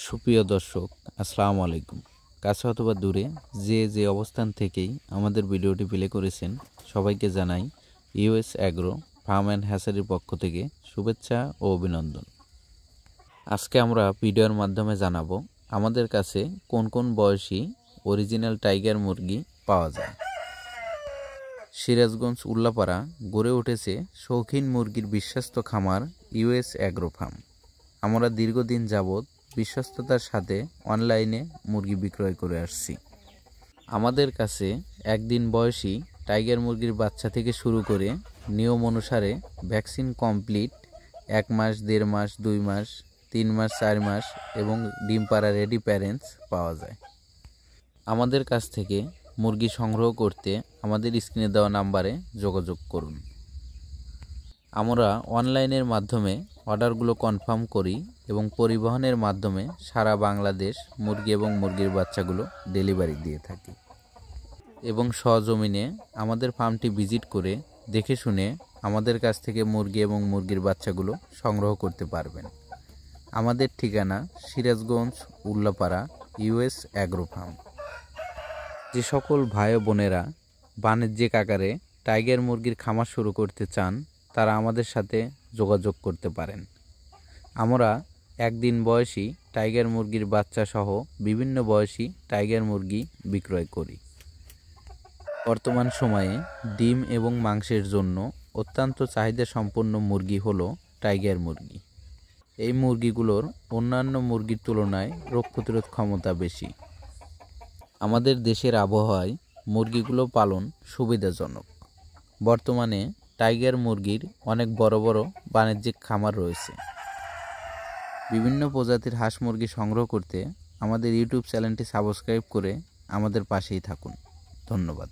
সুপ্রিয় দর্শক, আসসালামু আলাইকুম। কাছে অথবা দূরে যে অবস্থান থেকেই আমাদের ভিডিওটি প্লে করেছেন, সবাইকে জানাই ইউএস অ্যাগ্রো ফার্ম অ্যান্ড হ্যাচারির পক্ষ থেকে শুভেচ্ছা ও অভিনন্দন। আজকে আমরা ভিডিওর মাধ্যমে জানাবো আমাদের কাছে কোন কোন বয়সী অরিজিনাল টাইগার মুরগি পাওয়া যায়। সিরাজগঞ্জ উল্লাপাড়া গড়ে উঠেছে শৌখিন মুরগির বিশ্বস্ত খামার ইউএস অ্যাগ্রো ফার্ম। আমরা দীর্ঘদিন যাবৎ বিশ্বস্ততার সাথে অনলাইনে মুরগি বিক্রয় করে আসছি। আমাদের কাছে একদিন বয়সী টাইগার মুরগির বাচ্চা থেকে শুরু করে নিয়ম অনুসারে ভ্যাকসিন কমপ্লিট 1 মাস, 1.5 মাস, 2 মাস, 3 মাস, 4 মাস এবং ডিম পাড়া রেডি প্যারেন্টস পাওয়া যায়। আমাদের কাছ থেকে মুরগি সংগ্রহ করতে আমাদের স্ক্রিনে দেওয়া নাম্বারে যোগাযোগ করুন। আমরা অনলাইনের মাধ্যমে অর্ডারগুলো কনফার্ম করি এবং পরিবহনের মাধ্যমে সারা বাংলাদেশ মুরগি এবং মুরগির বাচ্চাগুলো ডেলিভারি দিয়ে থাকি এবং সহজমিনে আমাদের ফার্মটি ভিজিট করে দেখে শুনে আমাদের কাছ থেকে মুরগি এবং মুরগির বাচ্চাগুলো সংগ্রহ করতে পারবেন। আমাদের ঠিকানা Sirajganj Ullapara US agro farm. যে সকল ভাই বোনেরা বাণিজ্যিক আকারে টাইগার মুরগির খামার শুরু করতে চান, তারা আমাদের সাথে যোগাযোগ করতে পারেন। আমরা একদিন বয়সী টাইগার মুরগির বাচ্চা সহ বিভিন্ন বয়সী টাইগার মুরগি বিক্রয় করি। বর্তমান সময়ে ডিম এবং মাংসের জন্য অত্যন্ত চাহিদা সম্পন্ন মুরগি হলো টাইগার মুরগি। এই মুরগিগুলোর অন্যান্য মুরগির তুলনায় রোগ প্রতিরোধ ক্ষমতা বেশি। আমাদের দেশের আবহাওয়ায় মুরগিগুলো পালন সুবিধাজনক। বর্তমানে টাইগার মুরগির অনেক বড় বড় বাণিজ্যিক খামার রয়েছে। বিভিন্ন প্রজাতির হাঁস মুরগি সংগ্রহ করতে আমাদের ইউটিউব চ্যানেলটি সাবস্ক্রাইব করে আমাদের পাশেই থাকুন। ধন্যবাদ।